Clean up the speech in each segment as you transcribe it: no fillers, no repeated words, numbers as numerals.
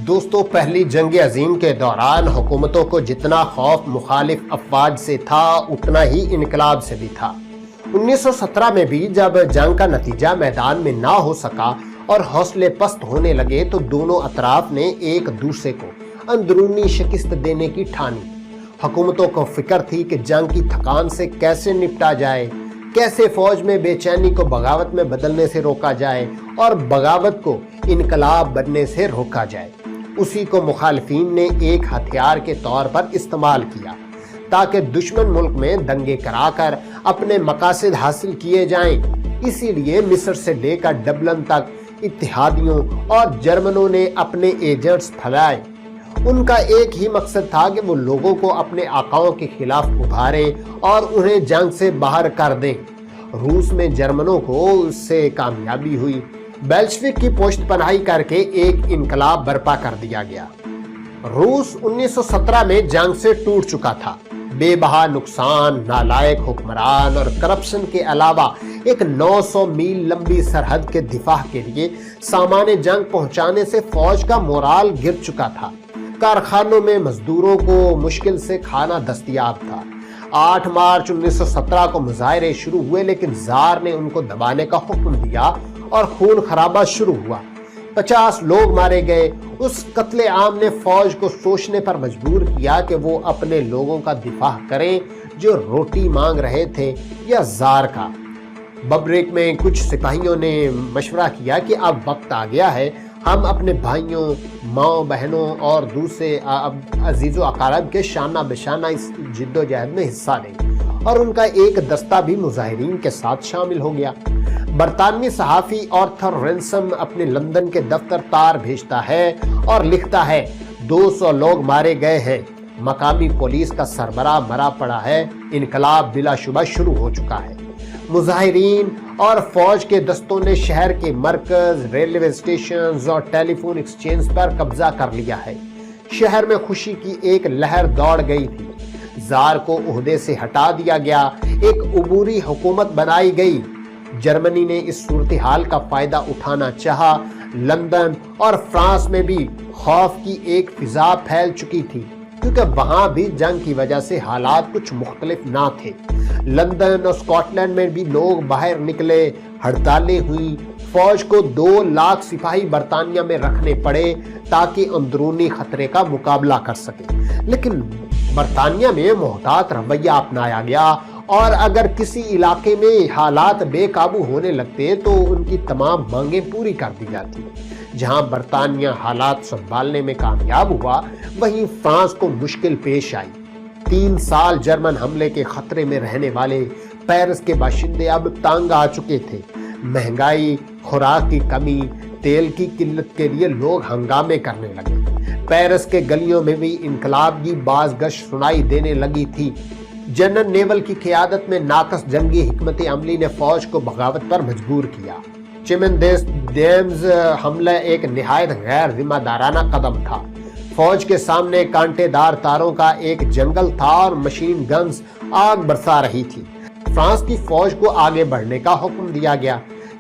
دوستو، پہلی جنگ عظیم کے دوران حکومتوں کو جتنا خوف مخالف افواج سے تھا اتنا ہی انقلاب سے بھی تھا۔ 1917 میں بھی جب جنگ کا نتیجہ میدان میں نہ ہو سکا اور حوصلے پست ہونے لگے تو دونوں اطراف نے ایک دوسرے کو اندرونی شکست دینے کی ٹھانی۔ حکومتوں کو فکر تھی کہ جنگ کی تھکان سے کیسے نپٹا جائے، کیسے فوج میں بے چینی کو بغاوت میں بدلنے سے روکا جائے اور بغاوت کو انقلاب بننے سے روکا جائے۔ اسی کو مخالفین نے ایک ہتھیار کے طور پر استعمال کیا تاکہ دشمن ملک میں دنگے کرا کر اپنے مقاصد حاصل کیے جائیں۔ اسی لیے مصر سے لے کر ڈبلن تک اتحادیوں اور جرمنوں نے اپنے ایجنٹس پھیلائے۔ ان کا ایک ہی مقصد تھا کہ وہ لوگوں کو اپنے آقاؤں کے خلاف ابھاریں اور انہیں جنگ سے باہر کر دیں۔ روس میں جرمنوں کو اس سے کامیابی ہوئی۔ بیلشوک کی پشت پناہی کر کے ایک انقلاب برپا کر دیا گیا۔ روس 1917 میں جنگ سے ٹوٹ چکا تھا۔ بے بہا نقصان، نالائق حکمران اور کرپشن کے علاوہ ایک 900 میل لمبی سرحد کے دفاع کے لیے سامان جنگ پہنچانے سے فوج کا مورال گر چکا تھا۔ کارخانوں میں مزدوروں کو مشکل سے کھانا دستیاب تھا۔ 8 مارچ 1917 کو مظاہرے شروع ہوئے لیکن زار نے ان کو دبانے کا حکم دیا اور خون خرابہ شروع ہوا۔ 50 لوگ مارے گئے۔ اس قتل عام نے فوج کو سوچنے پر مجبور کیا کہ وہ اپنے لوگوں کا دفاع کریں جو روٹی مانگ رہے تھے یا زار کا۔ ببرک میں کچھ سپاہیوں نے مشورہ کیا کہ اب وقت آ گیا ہے، ہم اپنے بھائیوں، ماؤں بہنوں اور دوسرے عزیز و اقارب کے شانہ بشانہ اس جد و جہد میں حصہ لیں، اور ان کا ایک دستہ بھی مظاہرین کے ساتھ شامل ہو گیا۔ برطانوی صحافی آرتھر رینسم اپنے لندن کے دفتر تار بھیجتا ہے اور لکھتا ہے 200 لوگ مارے گئے ہیں، مقامی پولیس کا سربراہ مرا پڑا ہے، انقلاب بلا شبہ شروع ہو چکا ہے۔ مظاہرین اور فوج کے دستوں نے شہر کے مرکز، ریلوے اسٹیشنز اور ٹیلی فون ایکسچینج پر قبضہ کر لیا ہے۔ شہر میں خوشی کی ایک لہر دوڑ گئی تھی۔ زار کو عہدے سے ہٹا دیا گیا، ایک عبوری حکومت بنائی گئی۔ جرمنی نے اس صورتحال کا فائدہ اٹھانا چاہا۔ لندن اور فرانس میں بھی خوف کی ایک فضا پھیل چکی تھی کیونکہ وہاں بھی جنگ کی وجہ سے حالات کچھ مختلف نہ تھے۔ لندن اور اسکاٹ لینڈ میں بھی لوگ باہر نکلے، ہڑتالیں ہوئیں۔ فوج کو 2 لاکھ سپاہی برطانیہ میں رکھنے پڑے تاکہ اندرونی خطرے کا مقابلہ کر سکے، لیکن برطانیہ میں محتاط رویہ اپنایا گیا اور اگر کسی علاقے میں حالات بے قابو ہونے لگتے تو ان کی تمام مانگیں پوری کر دی جاتی۔ جہاں برطانیہ حالات سنبھالنے میں کامیاب ہوا، وہیں فرانس کو مشکل پیش آئی۔ 3 سال جرمن حملے کے خطرے میں رہنے والے پیرس کے باشندے اب تنگ آ چکے تھے۔ مہنگائی، خوراک کی کمی، تیل کی قلت کے لیے لوگ ہنگامے کرنے لگے۔ پیرس کے گلیوں میں بھی انقلاب کی باز گشت سنائی دینے لگی تھی۔ جنرل نیول کی قیادت میں ناقص جنگی حکمت عملی نے فوج کو بغاوت پر مجبور کیا۔ چیمندیس ڈیمز حملہ ایک نہایت غیر ذمہ دارانہ قدم تھا۔ فوج کے سامنے کانٹے دار تاروں کا ایک جنگل تھا اور مشین گنز آگ برسا رہی تھی۔ فرانس کی فوج کو آگے بڑھنے کا حکم دیا گیا۔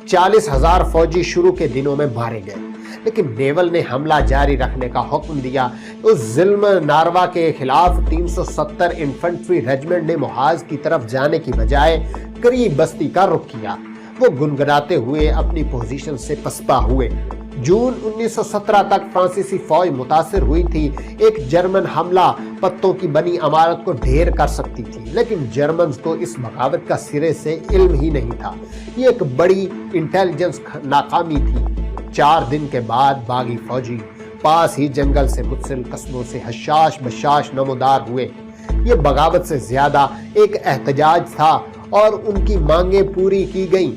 40,000 فوجی شروع کے دنوں میں مارے گئے، لیکن نیول نے حملہ جاری رکھنے کا حکم دیا۔ اس ظلم ناروا کے خلاف 370 انفنٹری ریجمنٹ نے محاذ کی طرف جانے کی بجائے قریب بستی کا رخ کیا۔ وہ گنگناتے ہوئے اپنی پوزیشن سے پسپا ہوئے۔ جون 1917 تک فرانسیسی فوج متاثر ہوئی تھی۔ ایک جرمن حملہ پتوں کی بنی عمارت کو ڈھیر کر سکتی تھی، لیکن جرمنز کو اس بغاوت کا سرے سے علم ہی نہیں تھا۔ یہ ایک بڑی انٹیلیجنس ناکامی تھی۔ 4 دن کے بعد باغی فوجی پاس ہی جنگل سے متصل قصبوں سے حشاش بشاش نمودار ہوئے۔ یہ بغاوت سے زیادہ ایک احتجاج تھا اور ان کی مانگیں پوری کی گئیں۔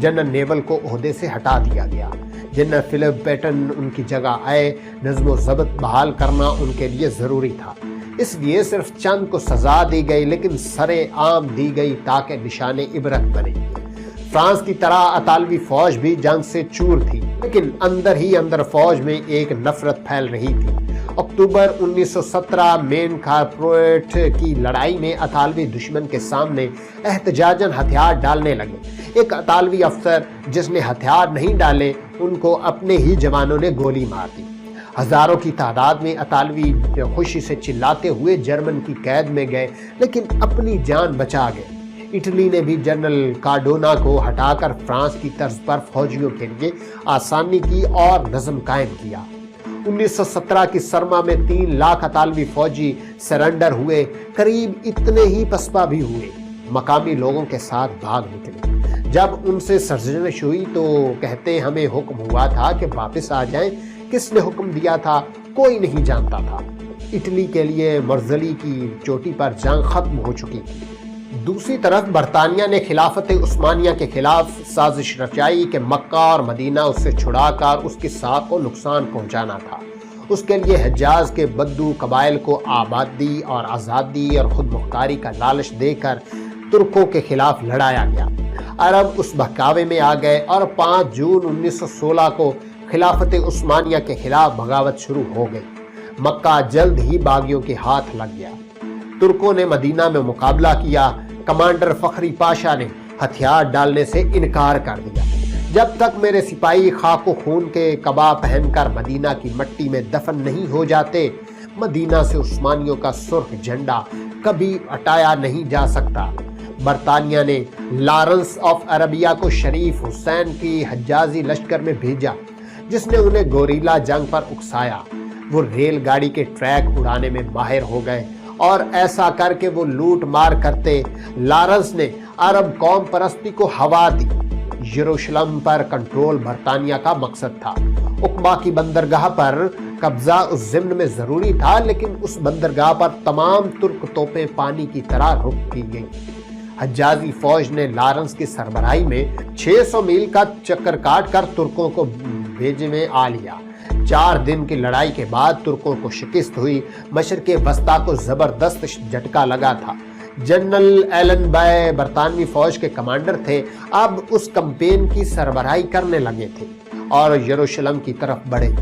جنرل نیول کو عہدے سے ہٹا دیا گیا۔ جنرل فلپ پیٹن ان کی جگہ آئے۔ نظم و ضبط بحال کرنا ان کے لیے ضروری تھا، اس لیے صرف چند کو سزا دی گئی لیکن سرے عام دی گئی تاکہ نشان عبرت بنے۔ فرانس کی طرح اطالوی فوج بھی جنگ سے چور تھی، لیکن اندر ہی اندر فوج میں ایک نفرت پھیل رہی تھی۔ اکتوبر 1917 مین کارپوریٹ کی لڑائی میں اطالوی دشمن کے سامنے احتجاجاً ہتھیار ڈالنے لگے۔ ایک اطالوی افسر جس نے ہتھیار نہیں ڈالے، ان کو اپنے ہی جوانوں نے گولی مار دی۔ ہزاروں کی تعداد میں اطالوی خوشی سے چلاتے ہوئے جرمن کی قید میں گئے لیکن اپنی جان بچا گئے۔ اٹلی نے بھی جنرل کارڈونا کو ہٹا کر فرانس کی طرز پر فوجیوں کے لیے آسانی کی اور نظم قائم کیا۔ 1917 کی سرما میں 3 لاکھ اطالوی فوجی سرنڈر ہوئے، قریب اتنے ہی پسپا بھی ہوئے، مقامی لوگوں کے ساتھ بھاگ نکلے۔ جب ان سے سرزنش ہوئی تو کہتے ہمیں حکم ہوا تھا کہ واپس آ جائیں، کس نے حکم دیا تھا کوئی نہیں جانتا تھا۔ اٹلی کے لیے مرزلی کی چوٹی پر جنگ ختم ہو چکی تھی۔ دوسری طرف برطانیہ نے خلافت عثمانیہ کے خلاف سازش رچائی کہ مکہ اور مدینہ اس سے چھڑا کر اس کی ساکھ کو نقصان پہنچانا تھا۔ اس کے لیے حجاز کے بدو قبائل کو آبادی اور آزادی اور خود مختاری کا لالچ دے کر ترکوں کے خلاف لڑایا گیا۔ عرب اس بہکاوے میں آ گئے اور 5 جون 1916 کو خلافت عثمانیہ کے خلاف بغاوت شروع ہو گئی۔ مکہ جلد ہی باغیوں کے ہاتھ لگ گیا۔ ترکوں نے مدینہ میں مقابلہ کیا۔ کمانڈر فخری پاشا نے ہتھیار ڈالنے سے انکار کر دیا۔ جب تک میرے سپاہی خاک و خون کے قبا پہن کر مدینہ کی مٹی میں دفن نہیں ہو جاتے، مدینہ سے عثمانیوں کا سرخ جھنڈا کبھی ہٹایا نہیں جا سکتا۔ برطانیہ نے لارنس آف عربیہ کو شریف حسین کی حجازی لشکر میں بھیجا، جس نے انہیں گوریلا جنگ پر اکسایا۔ وہ ریل گاڑی کے ٹریک اڑانے میں ماہر ہو گئے اور ایسا کر کے وہ لوٹ مار کرتے۔ لارنس نے عرب قوم پرستی کو ہوا دی۔ یروشلم پر کنٹرول برطانیہ کا مقصد تھا۔ عقبہ کی بندرگاہ پر قبضہ اس ضمن میں ضروری تھا، لیکن اس بندرگاہ پر تمام ترک توپیں پانی کی طرح رک کی گئیں۔ حجازی فوج نے لارنس کی سربراہی میں 600 میل کا چکر کاٹ کر ترکوں کو بھیجے میں آ لیا۔ 4 دن کی لڑائی کے بعد ترکوں کو شکست ہوئی۔ مشرق وسطیٰ کو زبردست جھٹکا لگا تھا۔ جنرل ایلن بے برطانوی فوج کے کمانڈر تھے، اب اس کمپین کی سربراہی کرنے لگے تھے اور یروشلم کی طرف بڑھے۔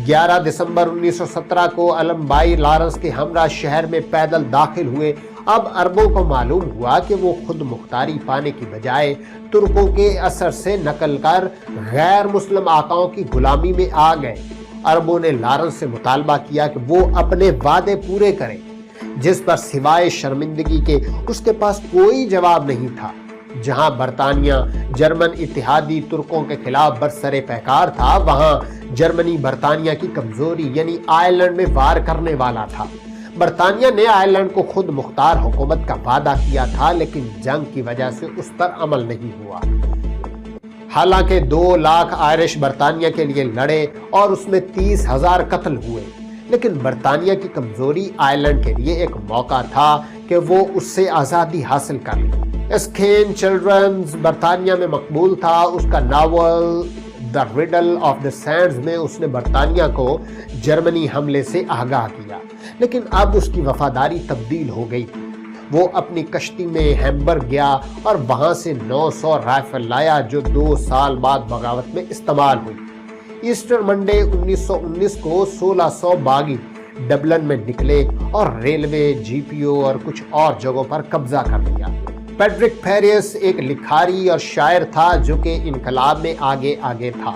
11 دسمبر 1917 کو علم بائی لارنس کے ہمراہ شہر میں پیدل داخل ہوئے۔ اب عربوں کو معلوم ہوا کہ وہ خود مختاری پانے کی بجائے ترکوں کے اثر سے نکل کر غیر مسلم آقاؤں کی غلامی میں آ گئے۔ عربوں نے لارنس سے مطالبہ کیا کہ وہ اپنے وعدے پورے کرے، جس پر سوائے شرمندگی کے اس کے پاس کوئی جواب نہیں تھا۔ جہاں برطانیہ جرمن اتحادی ترکوں کے خلاف برسر پیکار تھا، وہاں جرمنی برطانیہ کی کمزوری یعنی آئرلینڈ میں وار کرنے والا تھا۔ برطانیہ نے آئرلینڈ کو خود مختار حکومت کا وعدہ کیا تھا، لیکن جنگ کی وجہ سے اس پر عمل نہیں ہوا۔ حالانکہ 2 لاکھ آئرش برطانیہ کے لیے لڑے اور اس میں 30,000 قتل ہوئے، لیکن برطانیہ کی کمزوری آئرلینڈ کے لیے ایک موقع تھا کہ وہ اس سے آزادی حاصل کر لے۔ اسکین چلڈرنز برطانیہ میں مقبول تھا۔ اس کا novel the riddle of the sends میں اس نے برطانیہ کو جرمنی حملے سے آگاہ کیا، لیکن اب اس کی وفاداری تبدیل ہو گئی تھی۔ وہ اپنی کشتی میں ہیمبرگ گیا اور وہاں سے 900 رائفل لایا، جو 2 سال بعد بغاوت میں استعمال ہوئی۔ ایسٹر منڈے 1919 کو 1600 باغی ڈبلن میں نکلے اور ریلوے، جی پی او اور کچھ اور جگہوں پر قبضہ کر لیا۔ پیٹرک پیریس ایک لکھاری اور شاعر تھا جو کہ انقلاب میں آگے تھا۔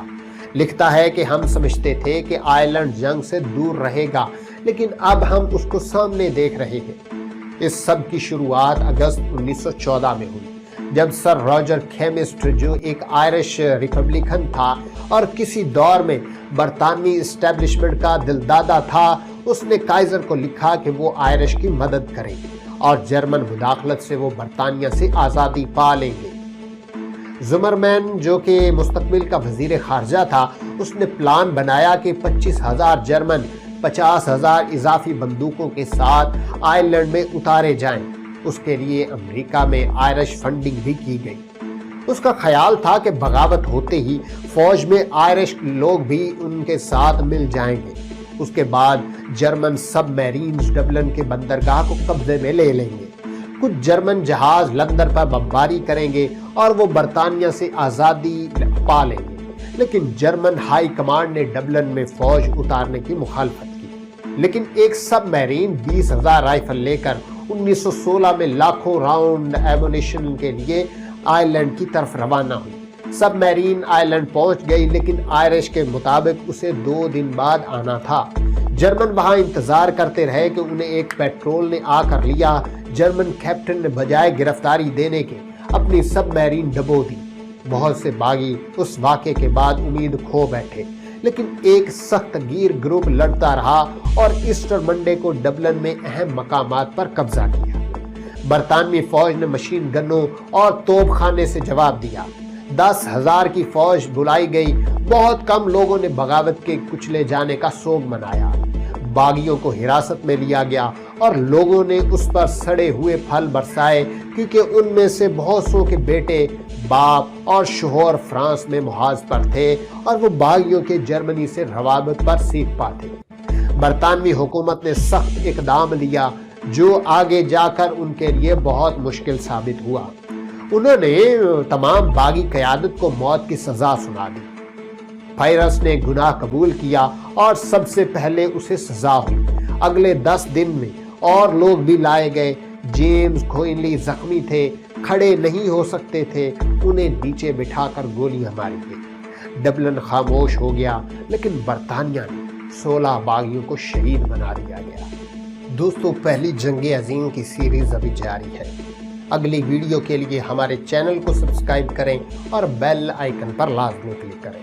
لکھتا ہے کہ ہم سمجھتے تھے کہ آئرلینڈ جنگ سے دور رہے گا، لیکن اب ہم اس کو سامنے دیکھ رہے ہیں۔ اس سب کی شروعات اگست 1914 میں ہوئی، جب سر راجر کھیمسٹ، جو ایک آئرش ریپبلکن تھا اور کسی دور میں برطانوی اسٹیبلشمنٹ کا دلدادہ تھا، اس نے کائزر کو لکھا کہ وہ آئرش کی مدد کریں اور جرمن مداخلت سے وہ برطانیہ سے آزادی پا لیں گے۔ زمرمین، جو کہ مستقبل کا وزیر خارجہ تھا، اس نے پلان بنایا کہ 25,000 جرمن 50,000 اضافی بندوقوں کے ساتھ آئرلینڈ میں اتارے جائیں۔ اس کے لیے امریکہ میں آئرش فنڈنگ بھی کی گئی۔ اس کا خیال تھا کہ بغاوت ہوتے ہی فوج میں آئرش لوگ بھی ان کے ساتھ مل جائیں گے۔ اس کے بعد جرمن سب میرینز ڈبلن کے بندرگاہ کو قبضے میں لے لیں گے۔ کچھ جرمن جہاز لندن پر بمباری کریں گے اور وہ برطانیہ سے آزادی پا لیں گے، لیکن جرمن ہائی کمانڈ نے ڈبلن میں فوج اتارنے کی مخالفت کی۔ لیکن ایک سب میرین 20,000 رائفل لے کر 1916 میں لاکھوں راؤنڈ ایمونیشن کے لیے آئرلینڈ کی طرف روانہ ہوئی۔ سب میرین آئلینڈ پہنچ گئی، لیکن آئرش کے مطابق اسے 2 دن بعد آنا تھا۔ جرمن وہاں انتظار کرتے رہے کہ انہیں ایک پیٹرول نے آ کر لیا۔ جرمن کیپٹن نے بجائے گرفتاری دینے کے اپنی سب میرین ڈبو دی۔ بہت سے باغی اس واقعے کے بعد امید کھو بیٹھے، لیکن ایک سخت گیر گروپ لڑتا رہا اور ایسٹر منڈے کو ڈبلن میں اہم مقامات پر قبضہ کیا۔ برطانوی فوج نے مشین گنوں اور توپ خانے سے جواب دیا۔ 10,000 کی فوج بلائی گئی۔ بہت کم لوگوں نے بغاوت کے کچلے جانے کا سوگ منایا۔ باغیوں کو حراست میں لیا گیا اور لوگوں نے اس پر سڑے ہوئے پھل برسائے، کیونکہ ان میں سے بہت سو کے بیٹے، باپ اور شوہر فرانس میں محاذ پر تھے اور وہ باغیوں کے جرمنی سے روابط پر سیکھ پاتے۔ برطانوی حکومت نے سخت اقدام لیا جو آگے جا کر ان کے لیے بہت مشکل ثابت ہوا۔ انہوں نے تمام باغی قیادت کو موت کی سزا سنا دی۔ پیرس نے گناہ قبول کیا اور سب سے پہلے اسے سزا ہوئی۔ اگلے 10 دن میں اور لوگ بھی لائے گئے۔ جیمز کوئنلی زخمی تھے، کھڑے نہیں ہو سکتے تھے، انہیں نیچے بٹھا کر گولیاں ماری گئی۔ ڈبلن خاموش ہو گیا، لیکن برطانیہ نے 16 باغیوں کو شہید بنا دیا گیا۔ دوستو، پہلی جنگ عظیم کی سیریز ابھی جاری ہے۔ اگلی ویڈیو کے لیے ہمارے چینل کو سبسکرائب کریں اور بیل آئیکن پر لازمی کلک کریں۔